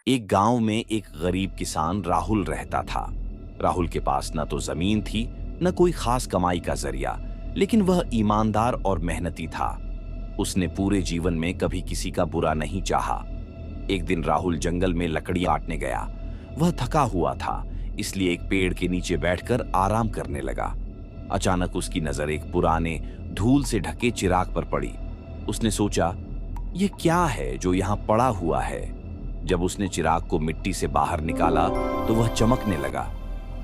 एक गांव में एक गरीब किसान राहुल रहता था। राहुल के पास न तो जमीन थी, न कोई खास कमाई का जरिया, लेकिन वह ईमानदार और मेहनती था। उसने पूरे जीवन में कभी किसी का बुरा नहीं चाहा। एक दिन राहुल जंगल में लकड़ियां काटने गया। वह थका हुआ था, इसलिए एक पेड़ के नीचे बैठकर आराम करने लगा। अचानक उसकी नजर एक पुराने धूल से ढके चिराग पर पड़ी। उसने सोचा, यह क्या है जो यहाँ पड़ा हुआ है। जब उसने चिराग को मिट्टी से बाहर निकाला तो वह चमकने लगा।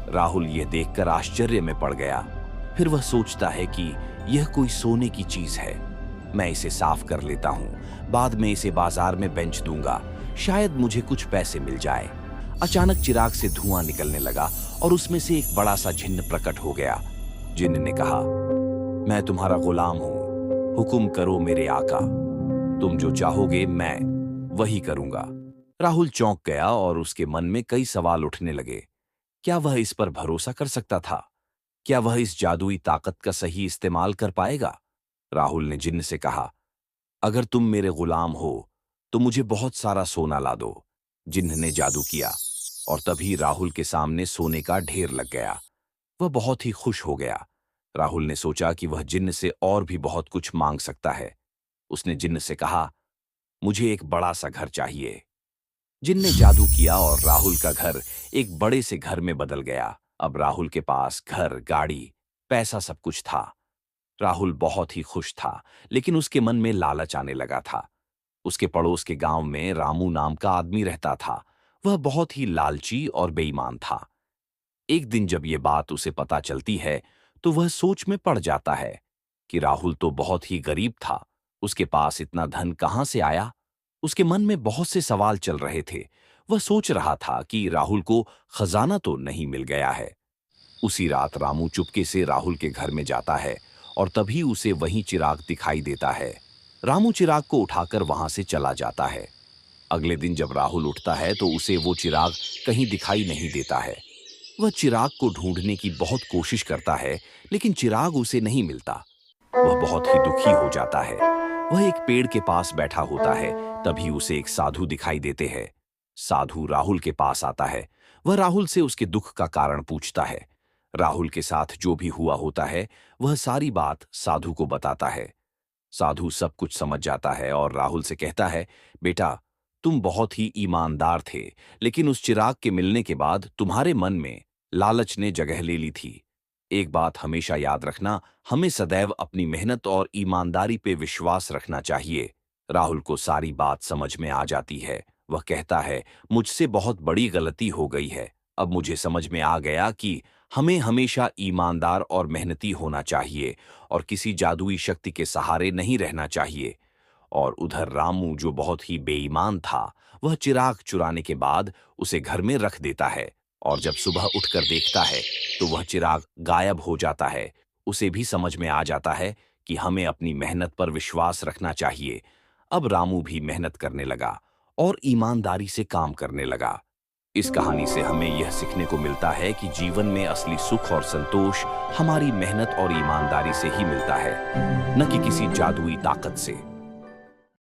राहुल यह देखकर आश्चर्य में पड़ गया। फिर वह सोचता है कि यह कोई सोने की चीज है। मैं इसे साफ कर लेता हूँ, बाद में इसे बाजार में बेच दूंगा, शायद मुझे कुछ पैसे मिल जाए। अचानक चिराग से धुआं निकलने लगा और उसमें से एक बड़ा सा जिन्न प्रकट हो गया। जिन्न ने कहा, मैं तुम्हारा गुलाम हूं, हुक्म करो मेरे आका। तुम जो चाहोगे मैं वही करूंगा। राहुल चौंक गया और उसके मन में कई सवाल उठने लगे। क्या वह इस पर भरोसा कर सकता था? क्या वह इस जादुई ताकत का सही इस्तेमाल कर पाएगा? राहुल ने जिन्न से कहा, अगर तुम मेरे गुलाम हो तो मुझे बहुत सारा सोना ला दो। जिन्न ने जादू किया और तभी राहुल के सामने सोने का ढेर लग गया। वह बहुत ही खुश हो गया। राहुल ने सोचा कि वह जिन्न से और भी बहुत कुछ मांग सकता है। उसने जिन्न से कहा, मुझे एक बड़ा सा घर चाहिए। जिन्न ने जादू किया और राहुल का घर एक बड़े से घर में बदल गया। अब राहुल के पास घर, गाड़ी, पैसा सब कुछ था। राहुल बहुत ही खुश था, लेकिन उसके मन में लालच आने लगा था। उसके पड़ोस के गांव में रामू नाम का आदमी रहता था। वह बहुत ही लालची और बेईमान था। एक दिन जब यह बात उसे पता चलती है तो वह सोच में पड़ जाता है कि राहुल तो बहुत ही गरीब था, उसके पास इतना धन कहां से आया। उसके मन में बहुत से सवाल चल रहे थे। वह सोच रहा था कि राहुल को खजाना तो नहीं मिल गया है। उसी रात रामू चुपके से राहुल के घर में जाता है और तभी उसे वहीं चिराग दिखाई देता है। रामू चिराग को उठाकर वहां से चला जाता है। अगले दिन जब राहुल उठता है तो उसे वो चिराग कहीं दिखाई नहीं देता है। वह चिराग को ढूंढने की बहुत कोशिश करता है, लेकिन चिराग उसे नहीं मिलता। वह बहुत ही दुखी हो जाता है। वह एक पेड़ के पास बैठा होता है, तभी उसे एक साधु दिखाई देते हैं। साधु राहुल के पास आता है। वह राहुल से उसके दुख का कारण पूछता है। राहुल के साथ जो भी हुआ होता है वह सारी बात साधु को बताता है। साधु सब कुछ समझ जाता है और राहुल से कहता है, बेटा, तुम बहुत ही ईमानदार थे, लेकिन उस चिराग के मिलने के बाद तुम्हारे मन में लालच ने जगह ले ली थी। एक बात हमेशा याद रखना, हमें सदैव अपनी मेहनत और ईमानदारी पे विश्वास रखना चाहिए। राहुल को सारी बात समझ में आ जाती है। वह कहता है, मुझसे बहुत बड़ी गलती हो गई है। अब मुझे समझ में आ गया कि हमें हमेशा ईमानदार और मेहनती होना चाहिए और किसी जादुई शक्ति के सहारे नहीं रहना चाहिए। और उधर रामू, जो बहुत ही बेईमान था, वह चिराग चुराने के बाद उसे घर में रख देता है और जब सुबह उठकर देखता है तो वह चिराग गायब हो जाता है। उसे भी समझ में आ जाता है कि हमें अपनी मेहनत पर विश्वास रखना चाहिए। अब रामू भी मेहनत करने लगा और ईमानदारी से काम करने लगा। इस कहानी से हमें यह सीखने को मिलता है कि जीवन में असली सुख और संतोष हमारी मेहनत और ईमानदारी से ही मिलता है, न कि किसी जादुई ताकत से।